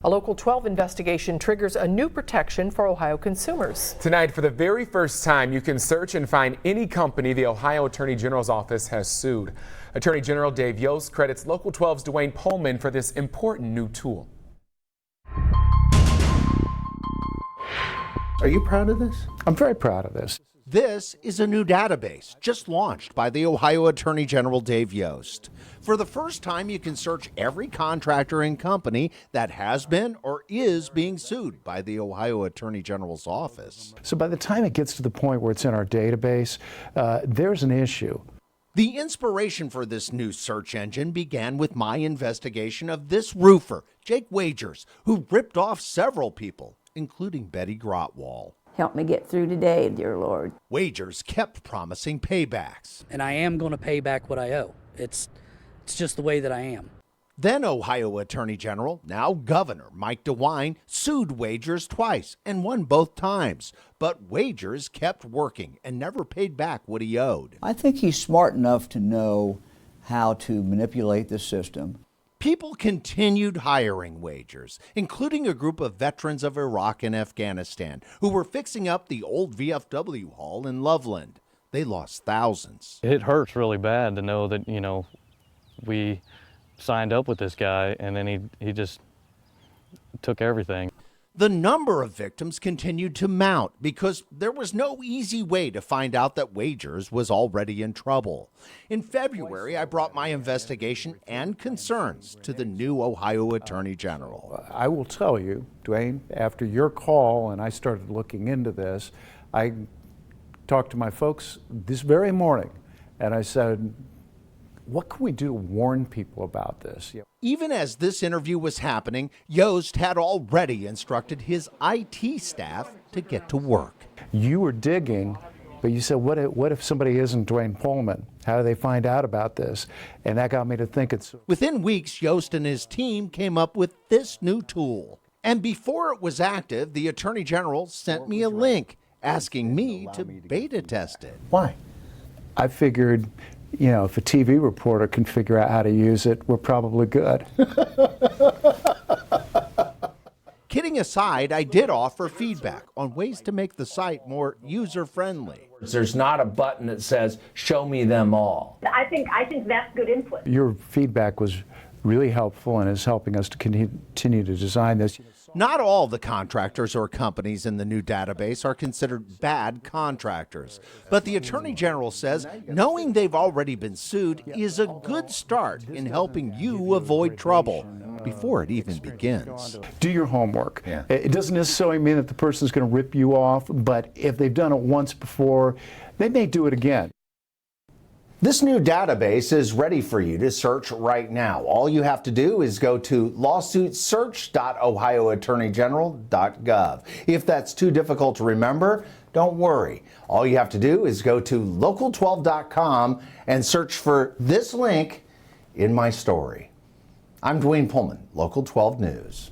A Local 12 investigation triggers a new protection for Ohio consumers. Tonight, for the very first time, you can search and find any company the Ohio Attorney General's office has sued. Attorney General Dave Yost credits Local 12's DeWine Pullman for this important new tool. Are you proud of this? I'm very proud of this. This is a new database just launched by the Ohio Attorney General Dave Yost. For the first time, you can search every contractor and company that has been or is being sued by the Ohio Attorney General's office. So by the time it gets to the point where it's in our database, there's an issue. The inspiration for this new search engine began with my investigation of this roofer, Jake Wagers, who ripped off several people, including Betty Gratwohl. Help me get through today, dear Lord. Wagers kept promising paybacks. And I am going to pay back what I owe. It's just the way that I am. Then Ohio Attorney General, now Governor Mike DeWine, sued Wagers twice and won both times. But Wagers kept working and never paid back what he owed. I think he's smart enough to know how to manipulate the system. People continued hiring Wagers, including a group of veterans of Iraq and Afghanistan who were fixing up the old VFW hall in Loveland. They lost thousands. It hurts really bad to know that, we signed up with this guy and then he just took everything. The number of victims continued to mount because there was no easy way to find out that Wagers was already in trouble. In February, I brought my investigation and concerns to the new Ohio Attorney General. I will tell you, DeWine, after your call and I started looking into this, I talked to my folks this very morning and I said, what can we do to warn people about this? Even as this interview was happening, Yost had already instructed his IT staff to get to work. You were digging, but you said, what if somebody isn't DeWine Pullman? How do they find out about this? And that got me to think it's... Within weeks, Yost and his team came up with this new tool. And before it was active, the Attorney General sent me a link asking me to beta test it. Why? I figured, if a TV reporter can figure out how to use it, we're probably good. Kidding aside, I did offer feedback on ways to make the site more user-friendly. There's not a button that says, show me them all. I think that's good input. Your feedback was really helpful and is helping us to continue to design this. Not all the contractors or companies in the new database are considered bad contractors, but the Attorney General says knowing they've already been sued is a good start in helping you avoid trouble before it even begins. Do your homework. Yeah. It doesn't necessarily mean that the person's going to rip you off, but if they've done it once before, they may do it again. This new database is ready for you to search right now. All you have to do is go to lawsuitsearch.ohioattorneygeneral.gov. If that's too difficult to remember, don't worry. All you have to do is go to local12.com and search for this link in my story. I'm DeWine Pullman, Local 12 News.